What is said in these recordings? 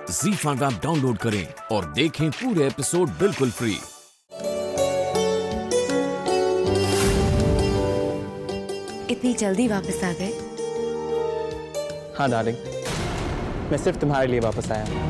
ZEE5 app download करें और देखें पूरे एपिसोड बिल्कुल फ्री। इतनी जल्दी वापस आ गए? हाँ डार्लिंग, मैं सिर्फ तुम्हारे लिए वापस आया हूँ।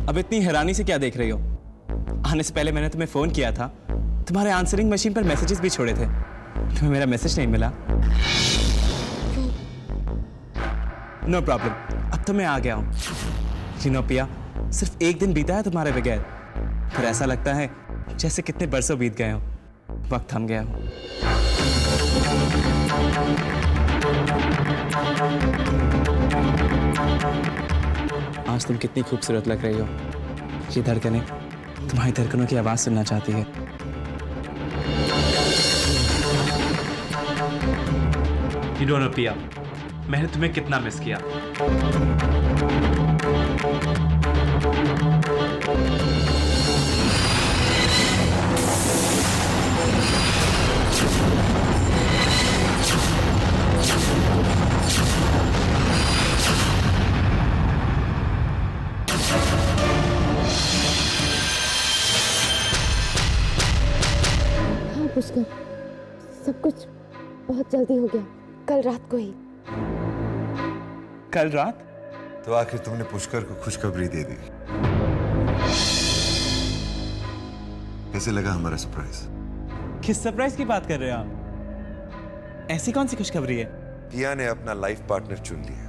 अब इतनी हैरानी से क्या देख रही हो? आने से पहले मैंने तुम्हें फोन किया था, तुम्हारे आंसरिंग मशीन पर मैसेजेस भी छोड़े थे, तुम्हें मेरा मैसेज नहीं मिला। नो प्रॉब्लम, अब तो मैं आ गया हूँ। पिया, सिर्फ एक दिन बीता है तुम्हारे बगैर, फिर ऐसा लगता है जैसे कितने बरसों बीत गए हो। वक्त थम गया हो। आज तुम कितनी खूबसूरत लग रही हो। ये धड़कनें तुम्हारी धड़कनों की आवाज सुनना चाहती है। You don't know, पिया, मैंने तुम्हें कितना मिस किया। पुष्कर, सब कुछ बहुत जल्दी हो गया, कल रात को ही। कल रात? तो आखिर तुमने पुष्कर को खुशखबरी दे दी। कैसे लगा हमारा सरप्राइज? किस सरप्राइज की बात कर रहे हो आप? ऐसी कौन सी खुशखबरी है? पिया ने अपना लाइफ पार्टनर चुन लिया।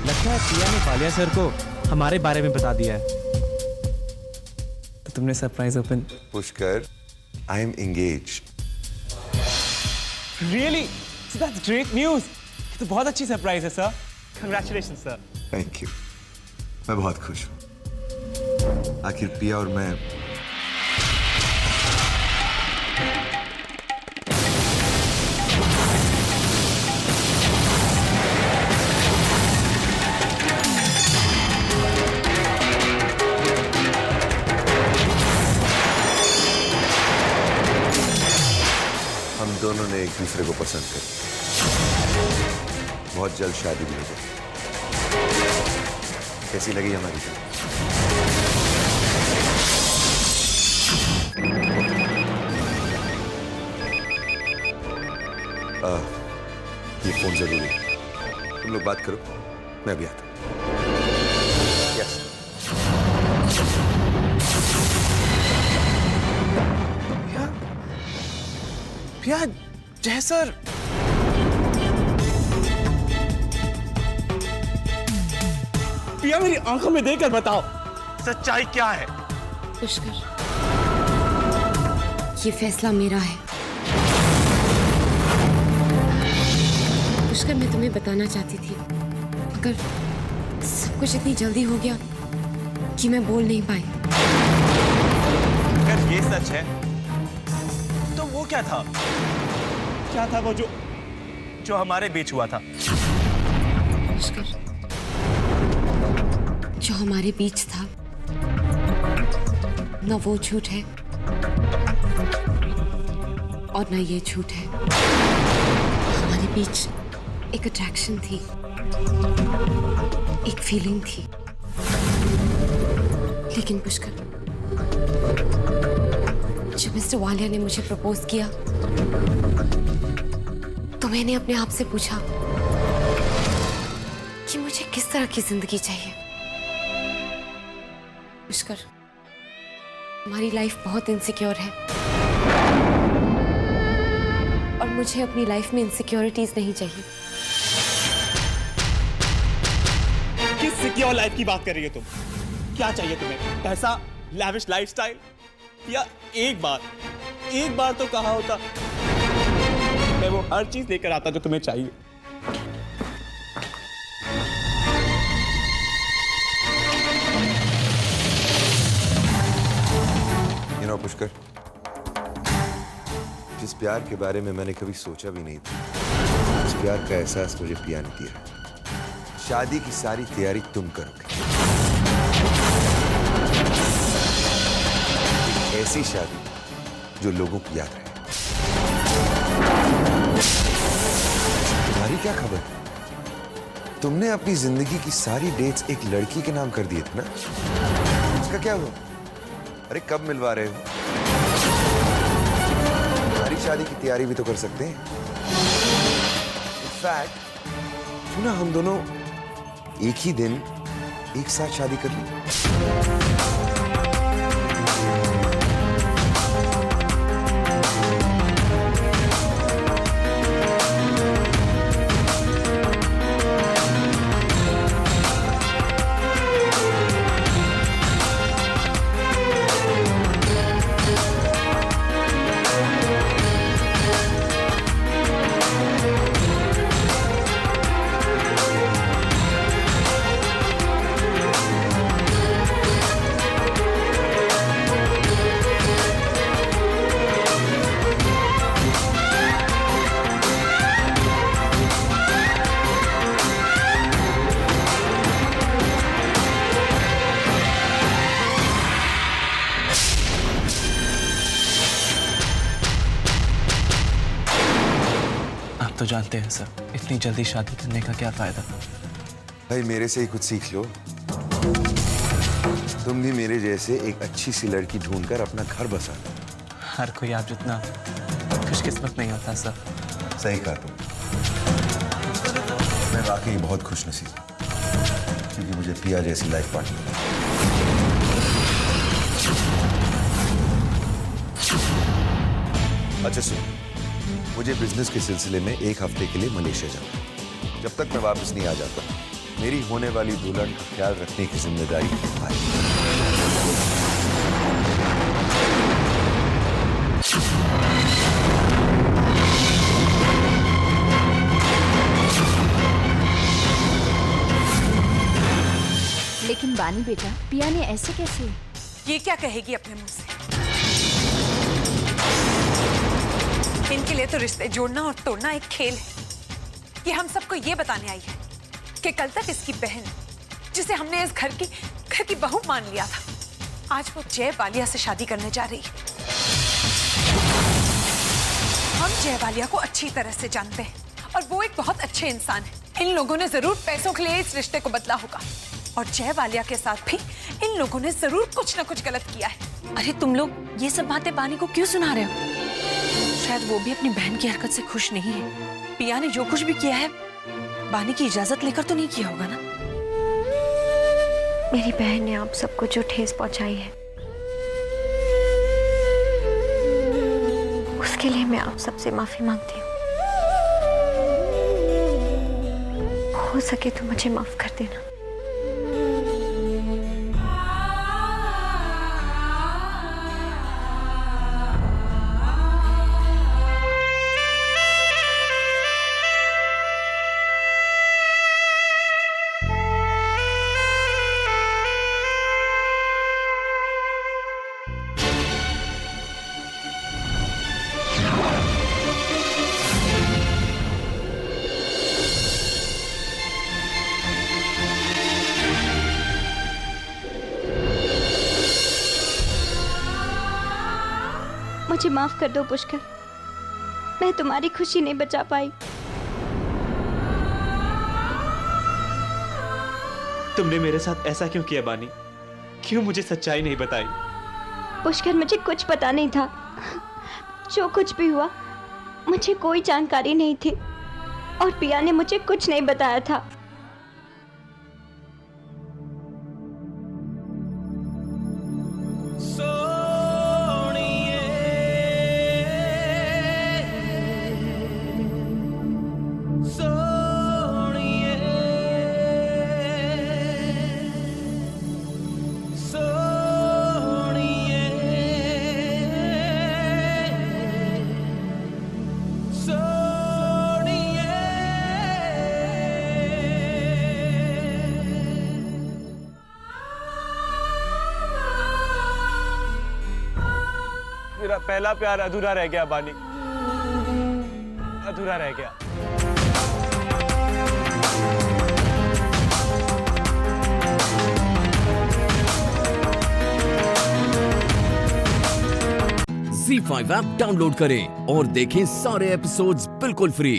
लगता है पिया ने वालिया सर को हमारे बारे में बता दिया है। तो तुमने surprise open? Pushkar, I am engaged. Really? So that's great news. ये तो बहुत अच्छी सरप्राइज है sir. Congratulations sir. Thank you, मैं बहुत खुश हूँ। आखिर पिया और मैं दोनों ने एक दूसरे को पसंद कर बहुत जल्द शादी भी हो गई। कैसी लगी हमारी शादी? ये फोन जरूरी है, तुम लोग बात करो, मैं भी आता हूं। यस। पिया, जय सर। पिया, मेरी आंखों में देखकर बताओ, सच्चाई क्या है? पुष्कर, ये फैसला मेरा है। पुष्कर, मैं तुम्हें बताना चाहती थी, मगर सब कुछ इतनी जल्दी हो गया कि मैं बोल नहीं पाई। अगर ये सच है तो वो क्या था? क्या था वो जो हमारे बीच हुआ था? पुष्कर, जो हमारे बीच था न वो झूठ है और न ये झूठ है। हमारे बीच एक अट्रैक्शन थी, एक फीलिंग थी। लेकिन पुष्कर, जब मिस्टर वालिया ने मुझे प्रपोज किया तो मैंने अपने आप से पूछा कि मुझे किस तरह की जिंदगी चाहिए। पुष्कर, हमारी लाइफ बहुत इनसिक्योर है और मुझे अपनी लाइफ में इनसिक्योरिटीज नहीं चाहिए। किस सिक्योर लाइफ की बात कर रही हो तुम? क्या चाहिए तुम्हें? पैसा, लैविश लाइफस्टाइल, या एक बार तो कहा होता मैं वो हर चीज लेकर आता जो तुम्हें चाहिए। पुष्कर, जिस प्यार के बारे में मैंने कभी सोचा भी नहीं था, उस प्यार का एहसास मुझे पिया ने दिया। शादी की सारी तैयारी तुम करोगे। ऐसी शादी जो लोगों को याद रहे। तुम्हारी क्या खबर? तुमने अपनी जिंदगी की सारी डेट्स एक लड़की के नाम कर दिए थे ना? उसका क्या हुआ? अरे कब मिलवा रहे हो? हमारी शादी की तैयारी भी तो कर सकते हैं। इनफैक्ट क्यों ना हम दोनों एक ही दिन एक साथ शादी कर लें? तो जानते हैं सर, इतनी जल्दी शादी करने का क्या फायदा। भाई मेरे से ही कुछ सीख लो। तुम भी मेरे जैसे एक अच्छी सी लड़की ढूंढकर अपना घर बसा लो। हर कोई आप जितना खुशकिस्मत नहीं होता सर। सही कहा तुम। मैं वाकई बहुत खुशनसीब हूँ क्योंकि मुझे पिया जैसी लाइफ पार्टनर मिला। अच्छा सुन, मुझे बिजनेस के सिलसिले में एक हफ्ते के लिए मलेशिया जाना है। जब तक मैं वापस नहीं आ जाता, मेरी होने वाली दुल्हन का ख्याल रखने की जिम्मेदारी तुम्हारी। लेकिन बानी बेटा, पिया ने ऐसे कैसे? ये क्या कहेगी अपने मुंह से? इनके लिए तो रिश्ते जोड़ना और तोड़ना एक खेल है। ये हम सबको ये बताने आई है कि कल तक इसकी बहन, जिसे हमने इस घर की बहू मान लिया था, आज वो जय बालिया से शादी करने जा रही है। हम जय बालिया को अच्छी तरह से जानते हैं और वो एक बहुत अच्छे इंसान है। इन लोगों ने जरूर पैसों के लिए इस रिश्ते को बदला होगा और जय बालिया के साथ भी इन लोगों ने जरूर कुछ ना कुछ गलत किया है। अरे तुम लोग ये सब बातें बानी को क्यों सुना रहे हो? शायद वो भी अपनी बहन की हरकत से खुश नहीं है। पिया ने जो कुछ भी किया है बानी की इजाजत लेकर तो नहीं किया होगा ना? मेरी बहन ने आप सबको जो ठेस पहुंचाई है, उसके लिए मैं आप सबसे माफी मांगती हूँ। हो सके तो मुझे माफ कर देना। मुझे माफ कर दो पुष्कर, मैं तुम्हारी खुशी नहीं बचा पाई। तुमने मेरे साथ ऐसा क्यों किया बानी? क्यों मुझे सच्चाई नहीं बताई? पुष्कर, मुझे कुछ पता नहीं था। जो कुछ भी हुआ मुझे कोई जानकारी नहीं थी और पिया ने मुझे कुछ नहीं बताया था। मेरा पहला प्यार अधूरा रह गया बानी, अधूरा रह गया। ZEE5 ऐप डाउनलोड करें और देखें सारे एपिसोड्स बिल्कुल फ्री।